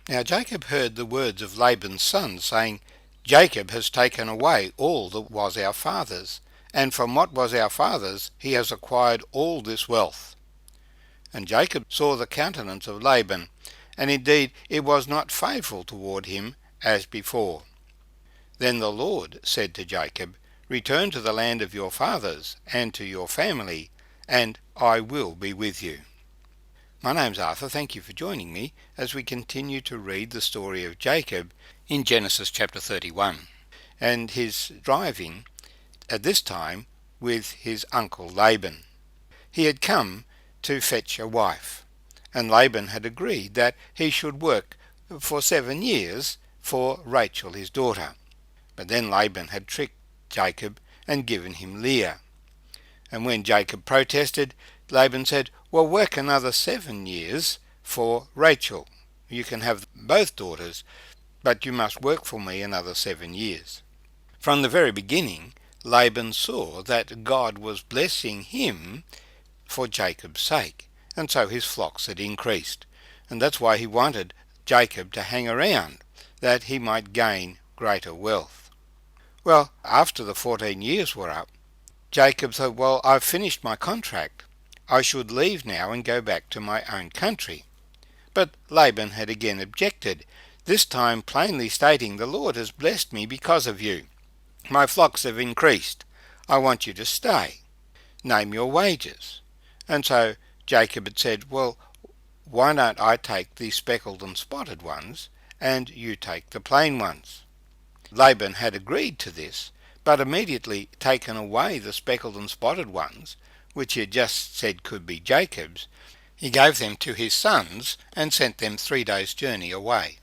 Now Jacob heard the words of Laban's son, saying, Jacob has taken away all that was our father's, and from what was our father's he has acquired all this wealth. And Jacob saw the countenance of Laban, and indeed it was not favourable toward him as before. Then the Lord said to Jacob, Return to the land of your fathers, and to your family, and I will be with you. My name's Arthur. Thank you for joining me as we continue to read the story of Jacob in Genesis chapter 31, and his driving at this time with his uncle Laban. He had come to fetch a wife, and Laban had agreed that he should work for 7 years for Rachel his daughter. But then Laban had tricked Jacob and given him Leah. And when Jacob protested, Laban said, Well, work another 7 years for Rachel. You can have both daughters, but you must work for me another 7 years. From the very beginning, Laban saw that God was blessing him for Jacob's sake, and so his flocks had increased. And that's why he wanted Jacob to hang around, that he might gain greater wealth. Well, after the 14 years were up, Jacob thought, Well, I've finished my contract. I should leave now and go back to my own country. But Laban had again objected, this time plainly stating, The Lord has blessed me because of you. My flocks have increased. I want you to stay. Name your wages. And so Jacob had said, Well, why don't I take the speckled and spotted ones, and you take the plain ones? Laban had agreed to this, but immediately taken away the speckled and spotted ones, which he had just said could be Jacob's. He gave them to his sons and sent them 3 days' journey away.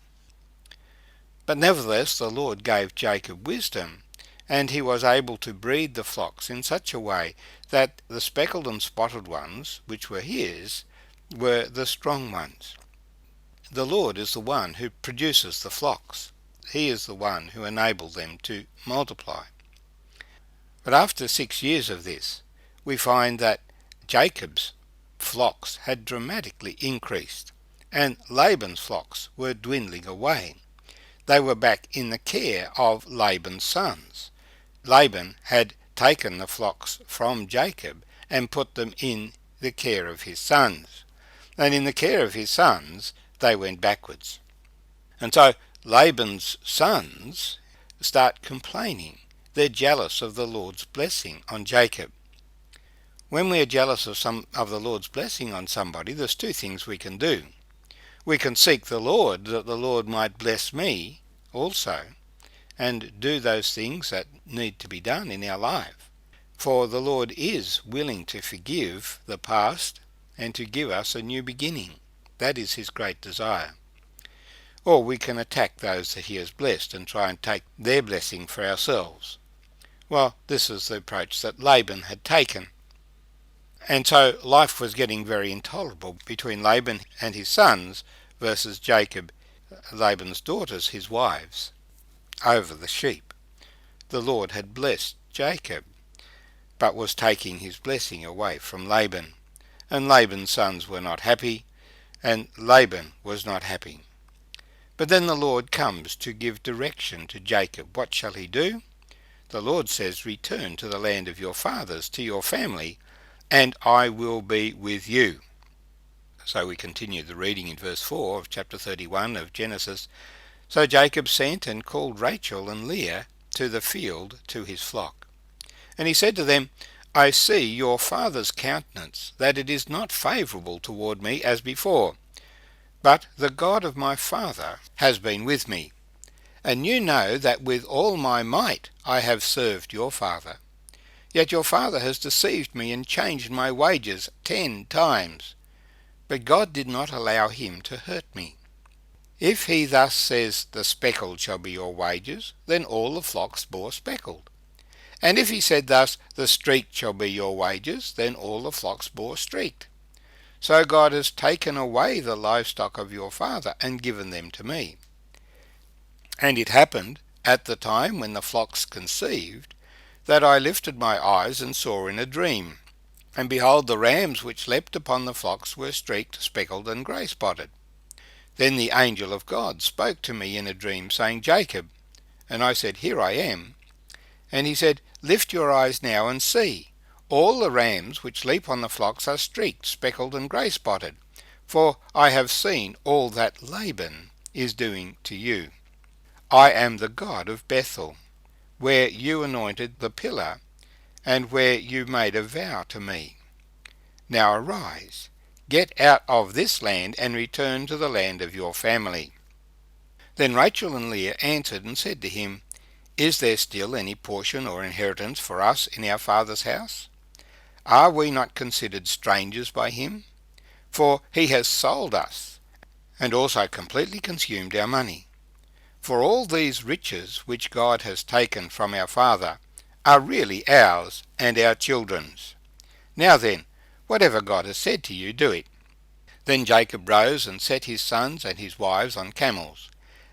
But nevertheless the Lord gave Jacob wisdom, and he was able to breed the flocks in such a way that the speckled and spotted ones, which were his, were the strong ones. The Lord is the one who produces the flocks. He is the one who enabled them to multiply. But after 6 years of this, we find that Jacob's flocks had dramatically increased, and Laban's flocks were dwindling away. They were back in the care of Laban's sons. Laban had taken the flocks from Jacob and put them in the care of his sons. And in the care of his sons, they went backwards. And so Laban's sons start complaining. They're jealous of the Lord's blessing on Jacob. When we are jealous of the Lord's blessing on somebody, there's 2 things we can do. We can seek the Lord, that the Lord might bless me also, and do those things that need to be done in our life. For the Lord is willing to forgive the past and to give us a new beginning. That is his great desire. Or we can attack those that he has blessed and try and take their blessing for ourselves. Well, this is the approach that Laban had taken. And so life was getting very intolerable between Laban and his sons versus Jacob, Laban's daughters, his wives, over the sheep. The Lord had blessed Jacob, but was taking his blessing away from Laban. And Laban's sons were not happy, and Laban was not happy. But then the Lord comes to give direction to Jacob. What shall he do? The Lord says, Return to the land of your fathers, to your family, and I will be with you. So we continue the reading in verse 4 of chapter 31 of Genesis. So Jacob sent and called Rachel and Leah to the field to his flock. And he said to them, I see your father's countenance, that it is not favourable toward me as before. But the God of my father has been with me. And you know that with all my might I have served your father. Yet your father has deceived me and changed my wages 10 times. But God did not allow him to hurt me. If he thus says, The speckled shall be your wages, then all the flocks bore speckled. And if he said thus, The streaked shall be your wages, then all the flocks bore streaked. So God has taken away the livestock of your father and given them to me. And it happened, at the time when the flocks conceived, that I lifted my eyes and saw in a dream, and behold, the rams which leapt upon the flocks were streaked, speckled, and grey-spotted. Then the angel of God spoke to me in a dream, saying, Jacob. And I said, Here I am. And he said, Lift your eyes now and see. All the rams which leap on the flocks are streaked, speckled, and grey-spotted. For I have seen all that Laban is doing to you. I am the God of Bethel, where you anointed the pillar, and where you made a vow to me. Now arise, get out of this land, and return to the land of your family. Then Rachel and Leah answered and said to him, Is there still any portion or inheritance for us in our father's house? Are we not considered strangers by him? For he has sold us, and also completely consumed our money. For all these riches which God has taken from our father are really ours and our children's. Now then, whatever God has said to you, do it. Then Jacob rose and set his sons and his wives on camels,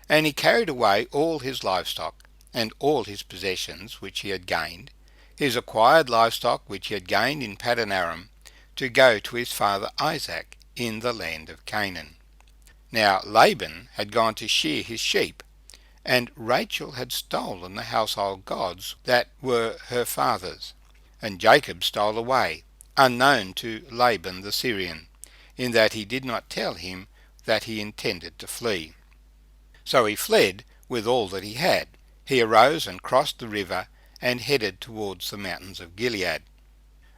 and he carried away all his livestock, and all his possessions which he had gained, his acquired livestock which he had gained in Paddan Aram, to go to his father Isaac in the land of Canaan. Now Laban had gone to shear his sheep, and Rachel had stolen the household gods that were her father's. And Jacob stole away, unknown to Laban the Syrian, in that he did not tell him that he intended to flee. So he fled with all that he had. He arose and crossed the river, and headed towards the mountains of Gilead.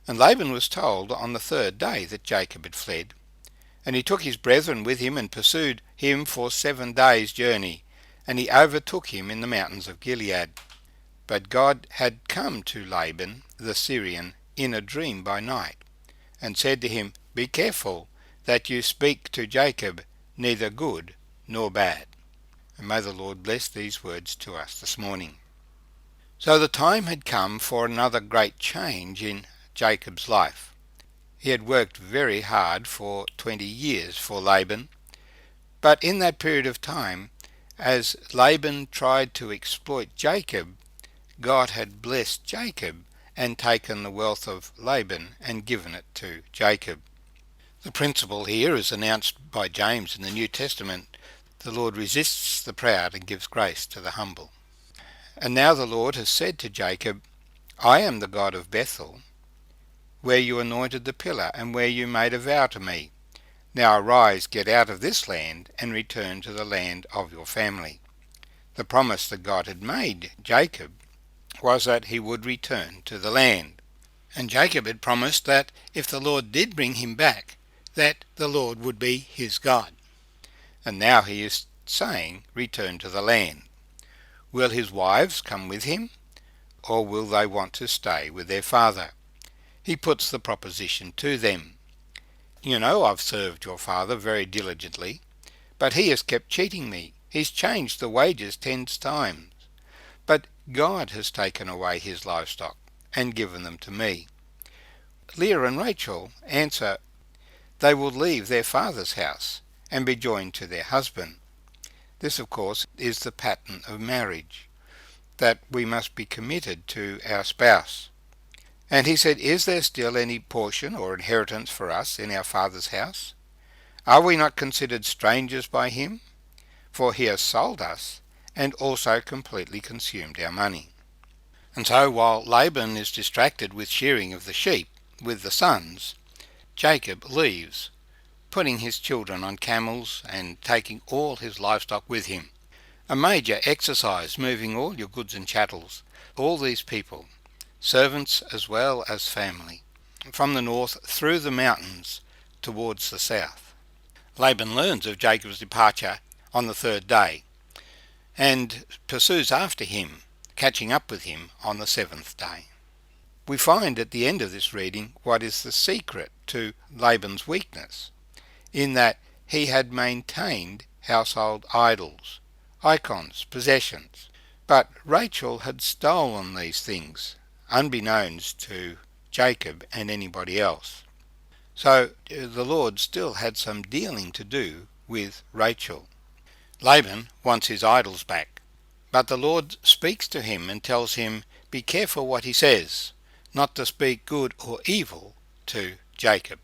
And Laban was told on the third day that Jacob had fled. And he took his brethren with him, and pursued him for 7 days' journey, and he overtook him in the mountains of Gilead. But God had come to Laban the Syrian in a dream by night, and said to him, Be careful that you speak to Jacob neither good nor bad. And may the Lord bless these words to us this morning. So the time had come for another great change in Jacob's life. He had worked very hard for 20 years for Laban, but in that period of time, as Laban tried to exploit Jacob, God had blessed Jacob and taken the wealth of Laban and given it to Jacob. The principle here is announced by James in the New Testament. The Lord resists the proud and gives grace to the humble. And now the Lord has said to Jacob, I am the God of Bethel, where you anointed the pillar, and where you made a vow to me. Now arise, get out of this land, and return to the land of your family. The promise that God had made Jacob was that he would return to the land. And Jacob had promised that if the Lord did bring him back, that the Lord would be his God. And now he is saying, return to the land. Will his wives come with him, or will they want to stay with their father? He puts the proposition to them. You know, I've served your father very diligently, but he has kept cheating me. He's changed the wages 10 times. But God has taken away his livestock and given them to me. Leah and Rachel answer, they will leave their father's house and be joined to their husband. This, of course, is the pattern of marriage, that we must be committed to our spouse. And he said, Is there still any portion or inheritance for us in our father's house? Are we not considered strangers by him? For he has sold us, and also completely consumed our money. And so while Laban is distracted with shearing of the sheep with the sons, Jacob leaves, putting his children on camels and taking all his livestock with him. A major exercise, moving all your goods and chattels, all these people, servants as well as family, from the north through the mountains towards the south. Laban learns of Jacob's departure on the third day, and pursues after him, catching up with him on the 7th day. We find at the end of this reading what is the secret to Laban's weakness, in that he had maintained household idols, icons, possessions. But Rachel had stolen these things, unbeknownst to Jacob and anybody else. So the Lord still had some dealing to do with Rachel. Laban wants his idols back, but the Lord speaks to him and tells him, be careful what he says, not to speak good or evil to Jacob.